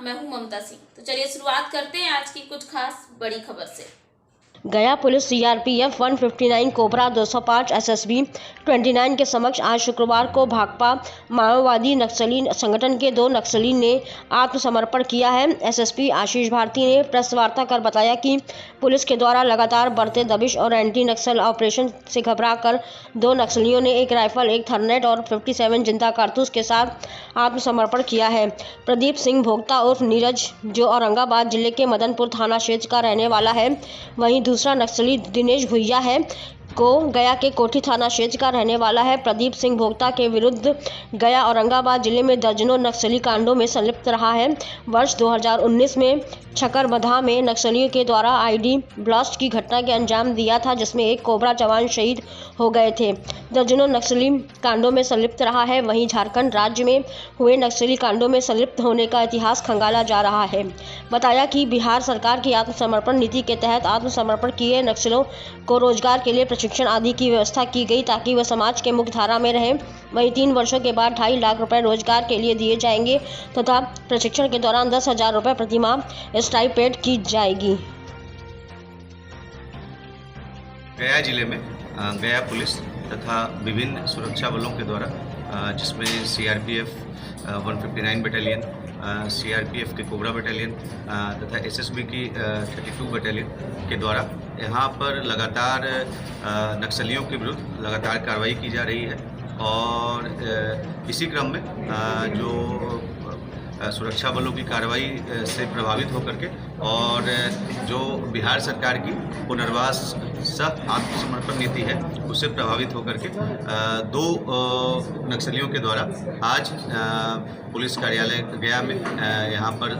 मैं हूं ममता सिंह। तो चलिए शुरुआत करते हैं आज की कुछ खास बड़ी खबर से। गया पुलिस सीआरपीएफ 159 कोबरा 205 एसएसबी 29 के समक्ष आज शुक्रवार को भाकपा माओवादी नक्सली संगठन के 2 नक्सली ने आत्मसमर्पण किया है। एसएसपी आशीष भारती ने प्रेस वार्ता कर बताया कि पुलिस के द्वारा लगातार बढ़ते दबिश और एंटी नक्सल ऑपरेशन से घबराकर 2 नक्सलियों ने एक राइफल, एक थर्नेट और 57 जिंदा कारतूस के साथ आत्मसमर्पण किया है। प्रदीप सिंह भोक्ता उर्फ नीरज, जो औरंगाबाद जिले के मदनपुर थाना क्षेत्र का रहने वाला है, वहीं दूसरा नक्सली दिनेश भुइया है को गया के कोठी थाना क्षेत्र का रहने वाला है। प्रदीप सिंह भोक्ता के विरुद्ध गया औरंगाबाद जिले में दर्जनों नक्सली कांडों में संलिप्त रहा है। वर्ष 2019 में छकरबधा में नक्सलियों के द्वारा आईडी ब्लास्ट की घटना के अंजाम दिया था, जिसमें एक कोबरा जवान शहीद हो गए थे। दर्जनों नक्सली कांडों में संलिप्त रहा है। वहीं झारखंड राज्य में हुए नक्सली कांडों में संलिप्त होने का इतिहास खंगाला जा रहा है। बताया कि बिहार सरकार की आत्मसमर्पण नीति के तहत आत्मसमर्पण किए नक्सलियों को रोजगार के लिए प्रशिक्षण आदि की व्यवस्था की गई ताकि वह समाज के मुख्य धारा में रहें। वहीं 3 वर्षों के बाद 2.5 लाख रुपए रोजगार के लिए दिए जाएंगे तथा प्रशिक्षण के दौरान 10,000 रुपए प्रति माह स्टाइपेंड की जाएगी। गया जिले में गया पुलिस तथा विभिन्न सुरक्षा बलों के द्वारा, जिसमें सीआरपीएफ 159 बटालियन, सीआरपीएफ के कोबरा बटालियन तथा एसएसबी की 32 बटालियन के द्वारा यहाँ पर लगातार नक्सलियों के विरुद्ध लगातार कार्रवाई की जा रही है। और इसी क्रम में जो सुरक्षा बलों की कार्रवाई से प्रभावित होकर के और जो बिहार सरकार की पुनर्वास सह आत्मसमर्पण नीति है उससे प्रभावित होकर के 2 नक्सलियों के द्वारा आज पुलिस कार्यालय गया में यहाँ पर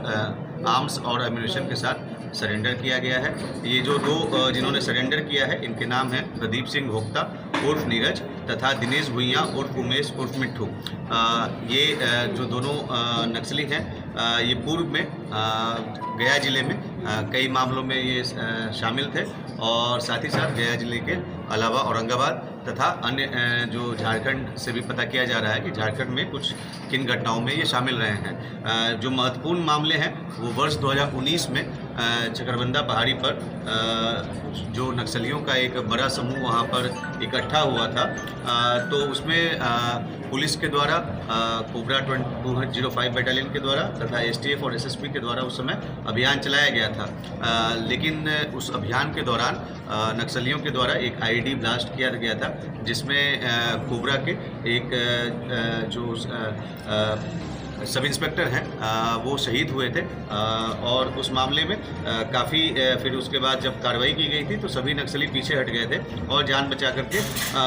आर्म्स और एम्यूनिशन के साथ सरेंडर किया गया है। ये जो 2 जिन्होंने सरेंडर किया है इनके नाम हैं प्रदीप सिंह भोक्ता उर्फ नीरज तथा दिनेश भुइया उर्फ उमेश उर्फ मिट्ठू। ये जो दोनों नक्सली हैं ये पूर्व में गया जिले में कई मामलों में ये शामिल थे और साथ ही साथ गया जिले के अलावा औरंगाबाद तथा अन्य जो झारखंड से भी पता किया जा रहा है कि झारखंड में कुछ किन घटनाओं में ये शामिल रहे हैं। जो महत्वपूर्ण मामले हैं वो वर्ष 2019 में चकरबंदा पहाड़ी पर जो नक्सलियों का एक बड़ा समूह वहाँ पर इकट्ठा हुआ था, तो उसमें पुलिस के द्वारा कोबरा 205 बटालियन के द्वारा तथा एसटीएफ और एसएसपी के द्वारा उस समय अभियान चलाया गया था। लेकिन उस अभियान के दौरान नक्सलियों के द्वारा एक आईडी ब्लास्ट किया गया था, जिसमें कोबरा के एक जो सब इंस्पेक्टर हैं वो शहीद हुए थे। और उस मामले में काफ़ी फिर उसके बाद जब कार्रवाई की गई थी तो सभी नक्सली पीछे हट गए थे और जान बचा करके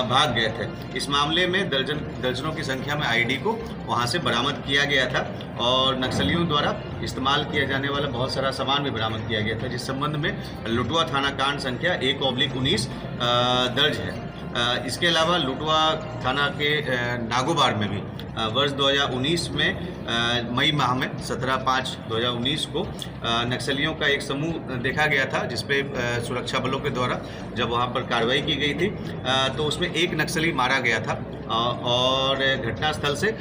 भाग गए थे। इस मामले में दर्जनों की संख्या में आईडी को वहां से बरामद किया गया था और नक्सलियों द्वारा इस्तेमाल किया जाने वाला बहुत सारा सामान भी बरामद किया गया था, जिस संबंध में लुटवा थाना कांड संख्या 1/19 दर्ज है। इसके अलावा लुटवा थाना के नागोबार में भी वर्ष 2019 में मई माह में 17/5/2019 को नक्सलियों का एक समूह देखा गया था, जिसपे सुरक्षा बलों के द्वारा जब वहां पर कार्रवाई की गई थी तो उसमें एक नक्सली मारा गया था और घटनास्थल से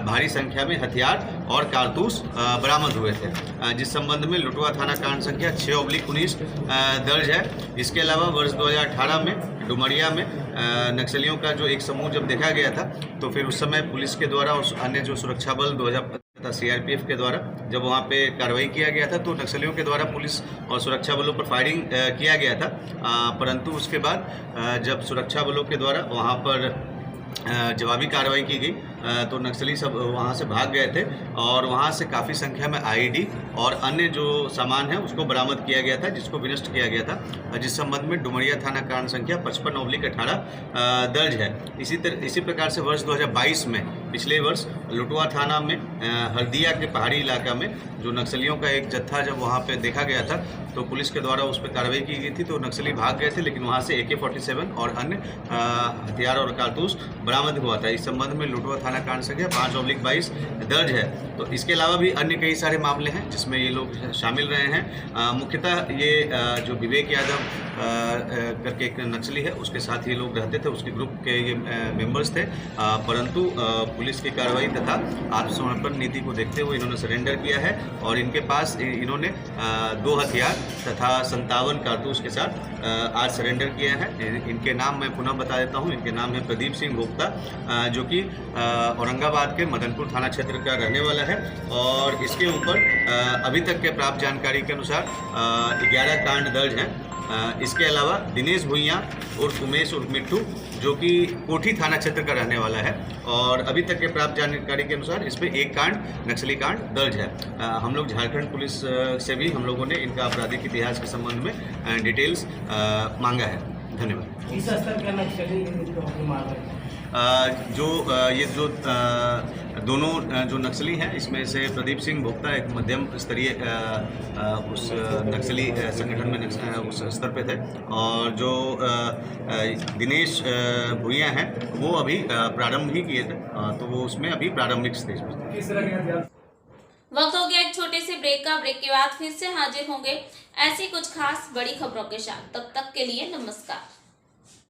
भारी संख्या में हथियार और कारतूस बरामद हुए थे, जिस संबंध में लुटवा थाना कांड संख्या 6/19 दर्ज है। इसके अलावा वर्ष 2018 में डुमरिया में नक्सलियों का जो एक समूह जब देखा गया था तो फिर उस समय पुलिस के द्वारा और अन्य जो सुरक्षा बल 2015 तथा सीआरपीएफ के द्वारा जब वहां पे कार्रवाई किया गया था तो नक्सलियों के द्वारा पुलिस और सुरक्षा बलों पर फायरिंग किया गया था। परंतु उसके बाद जब सुरक्षा बलों के द्वारा वहां पर जवाबी कार्रवाई की गई तो नक्सली सब वहां से भाग गए थे और वहां से काफ़ी संख्या में आईडी और अन्य जो सामान है उसको बरामद किया गया था, जिसको विनष्ट किया गया था, जिस संबंध में डुमरिया थाना कांड संख्या 55/18 दर्ज है। इसी प्रकार से वर्ष 2022 में पिछले वर्ष लुटवा थाना में हल्दिया के पहाड़ी इलाका में जो नक्सलियों का एक जत्था जब वहाँ पे देखा गया था तो पुलिस के द्वारा उस पर कार्रवाई की गई थी, तो नक्सली भाग गए थे, लेकिन वहाँ से AK-47 और अन्य हथियार और कारतूस बरामद हुआ था। इस संबंध में लुटवा थाना थाना कांड संख्या 5/22 दर्ज है। तो इसके अलावा भी अन्य कई सारे मामले हैं जिसमें ये लोग शामिल रहे हैं। मुख्यतः ये जो विवेक यादव करके एक नक्सली है, उसके साथ ये लोग रहते थे, उसके ग्रुप के ये मेंबर्स थे। परंतु पुलिस की कार्रवाई तथा आत्मसमर्पण नीति को देखते हुए इन्होंने सरेंडर किया है और इनके पास इन्होंने 2 हथियार तथा 57 कारतूस के साथ आज सरेंडर किया है। इनके नाम मैं पुनः बता देता हूँ। इनके नाम है प्रदीप सिंह गुप्ता, जो कि औरंगाबाद के मदनपुर थाना क्षेत्र का रहने वाला है और इसके ऊपर अभी तक के प्राप्त जानकारी के अनुसार 11 कांड दर्ज हैं। इसके अलावा दिनेश भुइयाँ उर्फ उमेश उर्फ मिट्टू, जो कि कोठी थाना क्षेत्र का रहने वाला है और अभी तक के प्राप्त जानकारी के अनुसार इस पर 1 कांड नक्सली कांड दर्ज है। हम लोग झारखंड पुलिस से भी हम लोगों ने इनका आपराधिक इतिहास के संबंध में डिटेल्स मांगा है। धन्यवाद। इस स्तर का नक्सली मार रहे हैं। ये जो दोनों जो नक्सली हैं, इसमें से प्रदीप सिंह भोक्ता एक मध्यम स्तरीय उस नक्सली संगठन में उस स्तर पे थे और जो दिनेश भुइयाँ हैं वो अभी प्रारंभ ही किए थे, तो वो उसमें अभी प्रारंभिक स्टेज में। किस तरह के वक्त हो गया एक छोटे से ब्रेक का। ब्रेक के बाद फिर से हाजिर होंगे ऐसी कुछ खास बड़ी खबरों के साथ। तब तक के लिए नमस्कार।